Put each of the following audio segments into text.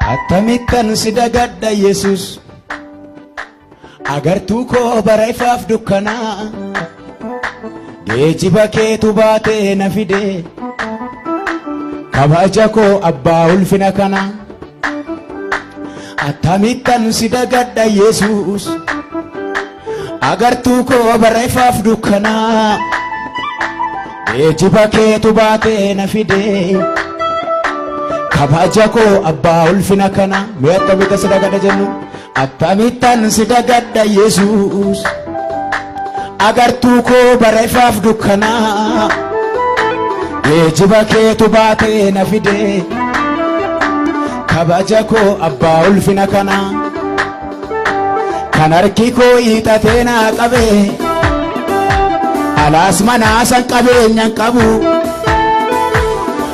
Attamittan si dagadda Yesus agartuu koo bara ifaaf dukkanaa geejiba keetu baatee na fide kabaja koo abbaa ulfina kana. Attamittan si dagadda Yesus agartuu koo bara ifaaf dukkanaa geejiba keetu baatee na fide kabaja koo abbaa ulfina kana. Mee attamittan si dagadda jennu? Attamittan si dagadda Yesus agartuu koo bara ifaaf dukkanaa geejiba keetu baatee na fide kabaja koo abbaa ulfina kana. Kan harki koo hiixatee naa qabe alaas manaasan qabeenyan qabu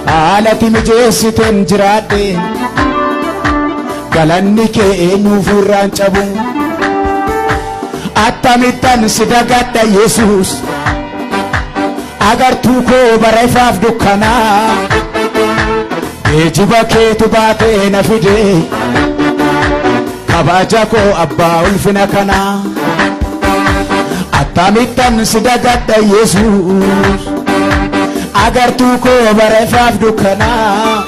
haalati mijeessiteen jiraadhe galanni kee eenyuuf irraan cabu. Attamittan si dagadda Yesus agartuu koo bara ifaaf dukkanaa geejiba keetu baatee na fide kabaja koo abbaa ulfina kana. Attamittan si dagadda Yesus agartuu koo bara ifaaf dukkanaa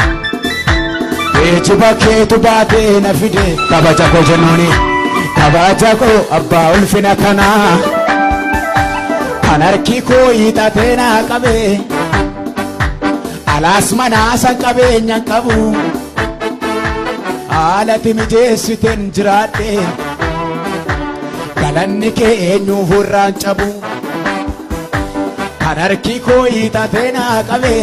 geejiba keetu baatee na fide kabaja koo jennuuni. Kabaja koo abbaa ulfina kana. Kan harki koo hiixatee naa qabe alaas manaasan qabeenyan qabu haalati mijeessiteen jiraadhe galanni kee eenyuuf irraan cabu. Kan harki koo hiixatee naa qabe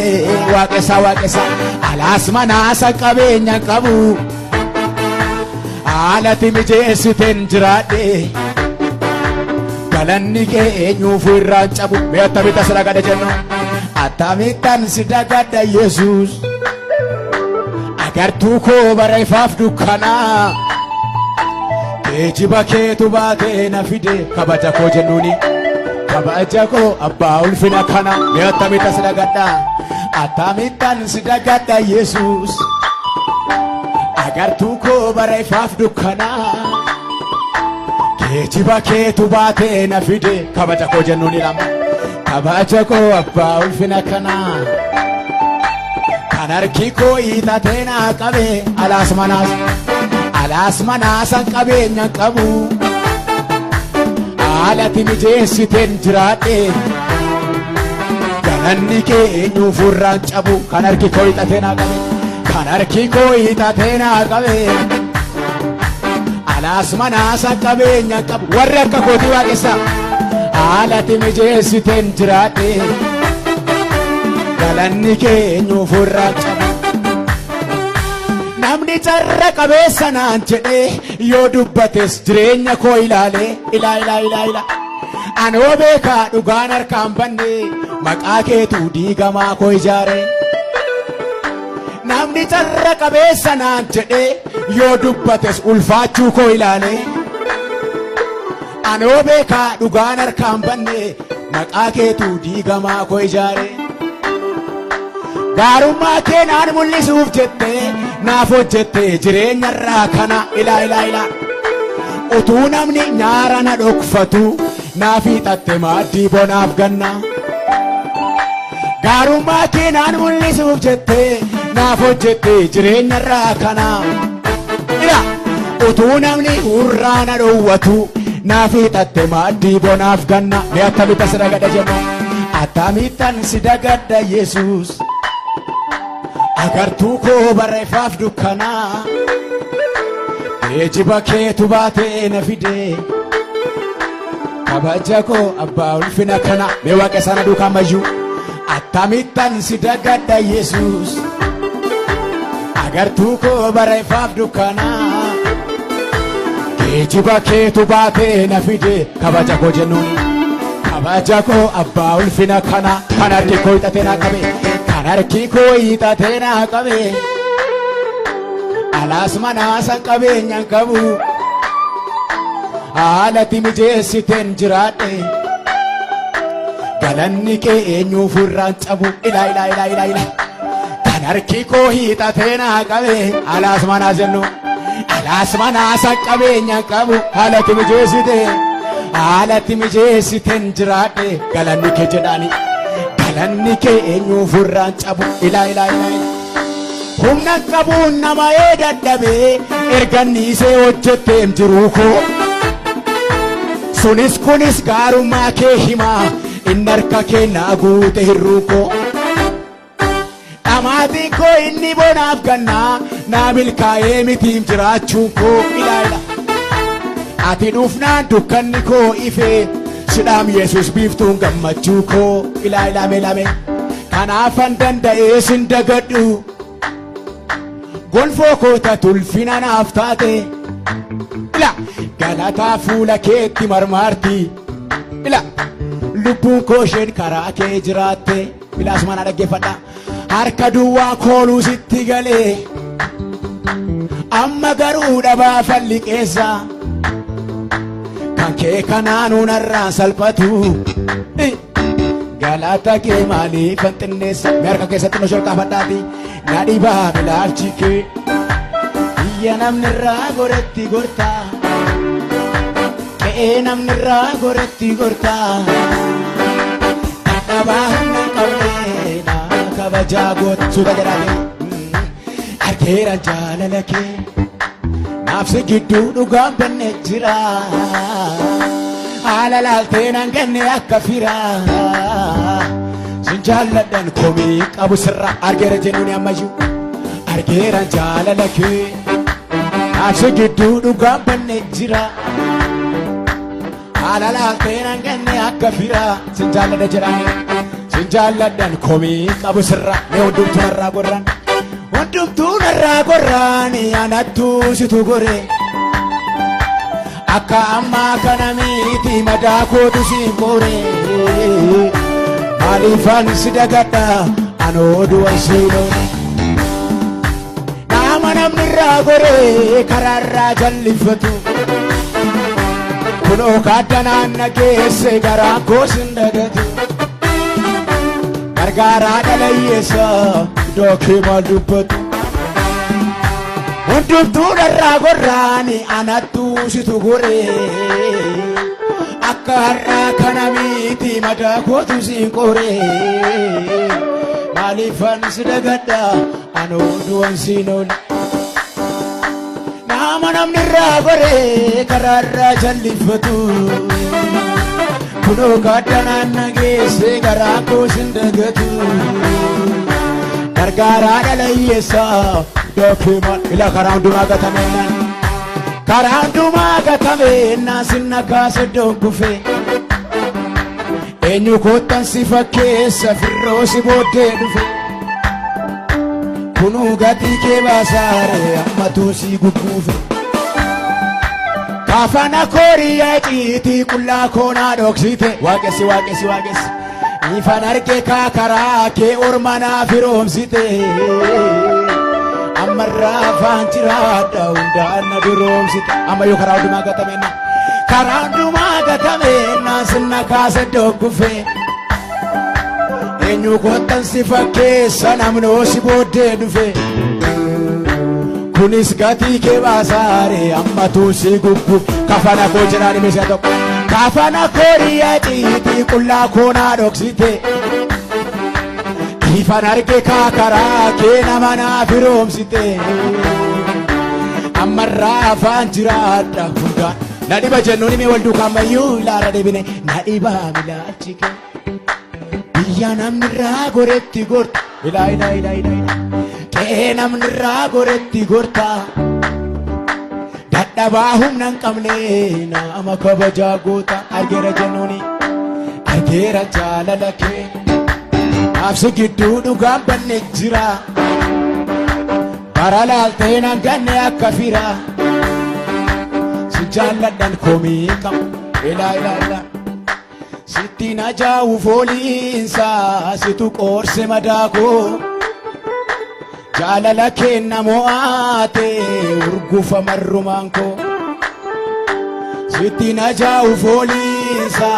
waaqessa waaqessa alaas manaasan qabeenyan qabu haalati mijeessiteen jiraadhe galanni kee eenyuuf irraan cabu. Mee attamittan si dagadda jennu? Attamittan si dagadda Yesus agartuu koo bara ifaaf dukkanaa geejiba keetu baatee na fide kabaja koo jennuuni. Kabaja koo abbaa ulfina kana. Mee attamittan si dagadda? Attamittan si dagadda Yesus agartuu koo bara ifaaf dukkanaa geejiba keetu baatee na fide kabaja koo jennuuni lama. Kabaja koo abbaa ulfina kana. Kan harki koo hiixatee naa qabe alaas manaasan qabeenyan qabu haalati mijeessiteen jiraadhe galanni kee eenyuuf irraan cabu. Kan harki koo hiixatee naa qabe kan harki koo hiixatee naa qabe alaas manaasan qabeenyan qabu warri akka kootii waaqessa haalati mijeessiteen jiraadhe galanni kee eenyuuf irraan cabu. Namni carra qabeessa naan jedhee yoo dubbates jireenya koo ilaale ila anoo beekaa dhugaan harkaan banne maqaa keetu diigamaa koo ijaare. Namni carra qabeessa naan jedhee yoo dubbates ulfaachuu koo ilaale anoo beekaa dhugaan harkaan banne maqaa keetu diigamaa koo ijaare. Gaarummaa kee naan mul'isuuf jettee naaf hojjette jireenya irraa kana ila utuu namni nyaara na dhokfatu naaf hiixatte maaddii bonaaf ganna. Gaarummaa kee naan mul'isuuf jettee naaf hojjette jireenya irraa kana utuu namni hurraa na dhowwatu naaf hiixatte maaddii bonaaf ganna. Mee attamittan si dagadda jennu? Attamittan si dagadda Yesus agartuu koo bara ifaaf dukkanaa geejiba keetu baatee na fide kabaja koo abbaa ulfina kana. Mee waaqessa na duukaa mayyuu? Attamittan si dagadda Yesus agartuu koo bara ifaaf dukkanaa geejiba keetu baatee na fide kabaja koo jennuuni. Kabaja koo abbaa ulfina kana. Kan harki koo hiixatee naa qabe kan harki koo hiixatee naa qabe alaas manaasan qabeenyan qabu haalati mijeessiteen jiraadhe galanni kee eenyuuf irraan cabu ila harki koo hiixatee naa qabe alaas manaa jennu alaas manaa saqqabeenya qabu haalatti mijeessiten jiraadhe galanni kee jedhaani galanni kee eenyuuf irraan cabu ilaa humna qabuun nama dadhabee erganniisee hojjetteem jiruu koo sunis kunis gaarummaa kee himaa inni harka kee naa guute hirruu koo dhamaatiin koo inni bonaaf gannaa naa milkaa'ee mitiim jiraachuu koo ilaa ati dhufnaan dukkanni koo ifee sidhaam Yesus biiftuun gammachuu koo ilaa lame kanaafan danda'ee sin dagadhu gonfoo koota tulfina naaf taate ila galataa fuula keetti marmaarti ila lubbuun koo isheen karaa kee jiraatte ilaas mana dhaggeeffadha harka duwwaa kooluu sitti galee amma garuu dhabaa falli keessa kan kee kanaanuu narraan salphatu galata kee maaliifan xinneessa mee harka keessatti no sholkaafadhaati na dhibaa bilaalchi kee iyya namni irraa goretti gortaa qe'ee namni irraa goretti gortaa dadhabaa humna qabnee naa kabajaa gochuudha jedhame argeeran jaalala kee naafsi gidduu dhugaan benne jira haala laaltee nan ganne akka firaa sin jaalladhan komii qabu sirra argeera jennuuni ammayyuu argeeran jaalala kee naafsi gidduu dhugaan benne jira haala laaltee nan ganne akka firaa sin jaalladha jedhame sin jaalladhan komii qabu sirra mee hundumtuu narraa gorran hundumtuu narraa gorran anattuu situ gore akka ammaa kana miti madaa kootu siin gore maaliifan si dagadha anoo du'a siinoone nama namni irraa gore karaarraa jallifatu kunoo kaaddanaan nageesse garaan koo sin dagatu gargaaraa dhalayyeessa dookii maal dubbatu hundumtuu narraa gorraani anattuu situ gore akka har'aa kana miti madaa kootu siin gore maaliifan si dagadha anoo du'an siinoone nama namni irraa gore karaarraa jallifatu kunoo kaaddanaan nageesse garaa koo sin dagatu gargaaraa dhalayyeessa dookima ila karaa hundumaa gatameennan sinna kaase donkufe eenyu koottan si fakkeessa firroo si booddee dhufe kunuu gatii kee baasaare ammatuu si gugguufe kaafana kooriyaa ciitii qullaa koonaa dhoksite waaqessi ifan arge kaakaraa kee ormanaa firoomsite ammarraa afaan jiraadha hundaan na duroomsite ammayyuu karaa hundumaa gatameenna sinna kaase donkufe eenyu koottan si fakkeessa namnoo si booddee dhufe kunis gatii kee baasaare ammatuu si guggu kafana koo jedhaan meeshaa tokko kafana kooriyaa ciitii qullaa koonaa dhoksite ifan arge kaakaraa kee nama naa firoomsite ammarraa afaan jiraadha hundaan na dhiba jennuun himee wal duukaa ammayyuu ilaarra deebine na dhibaa bilaalchi kee biyya namni irraa goretti gorta ilaa qe'ee namni irraa goretti gorta dadhabaa humna hin qabne nama kabajaa goota argeera jennuuni argeera jaalala kee naafsi gidduu dhugaan banne jira bara laaltee nan ganne akka firaa si jaalladhan komii qabu ilaa sitti na jaa'u fooliinsa situ qoorse madaa koo jaalala kenna mo'aate urgufa marrumaan koo sitti na jaa'u fooliinsa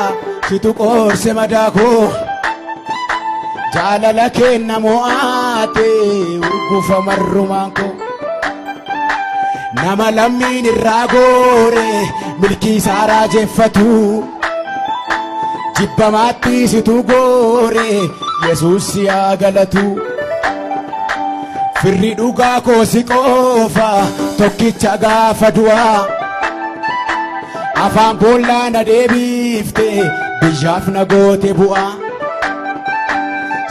situ qoorse madaa koo jaalala kenna mo'aate baate urgufa marrumaan koo nama lammiin irraa goore milkii isaa raajeffatu jibbamaatti situ goore Yesuus si haa galatu firri dhugaa koo si qofa tokkicha gaafa du'aa afaan boollaa na deebifte biyyaaf na goote bu'aa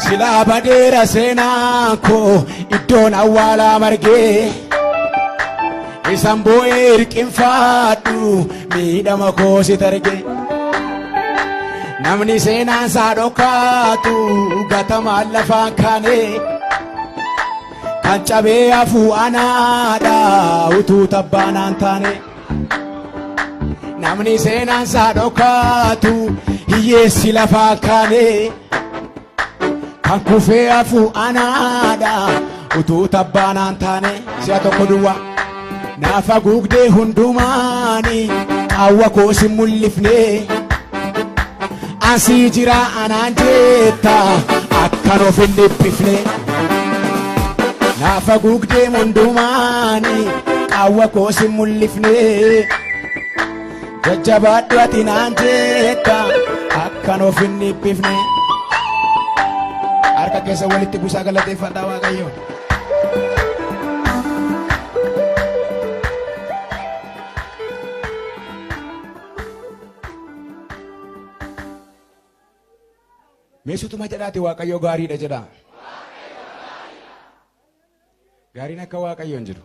silaa badeera seenaan koo iddoon awwaalaa margee isan boo'ee hirqinfaadhu miidhama koo sit arge namni seenaan isaa dhokkaatu gatamaan lafaan kaane kan cabee hafuu anaadha utuu tabbaanaan taane namni seenaan isaa dhokkaatu hiyyeessi lafaan kaane kan kufee hafuu anaadha utuu tabbaanaan taane si'a tokko duwwaa naaf haguugdee hundumaani qaawwa koo si mul'ifne asii jira anaan jetta akkan of hin dhiphifne naaf haguugdee hundumaani qaawwa koo si mul'ifne jajjabaadhu ati naan jetta akkan of hin dhiphifne harka keessa walitti buusaa galateeffadhaa Waaqayyo. Meesutuma jedhaati Waaqayyo gaariidha jedha. Gaariin akka Waaqayyo hin jiru.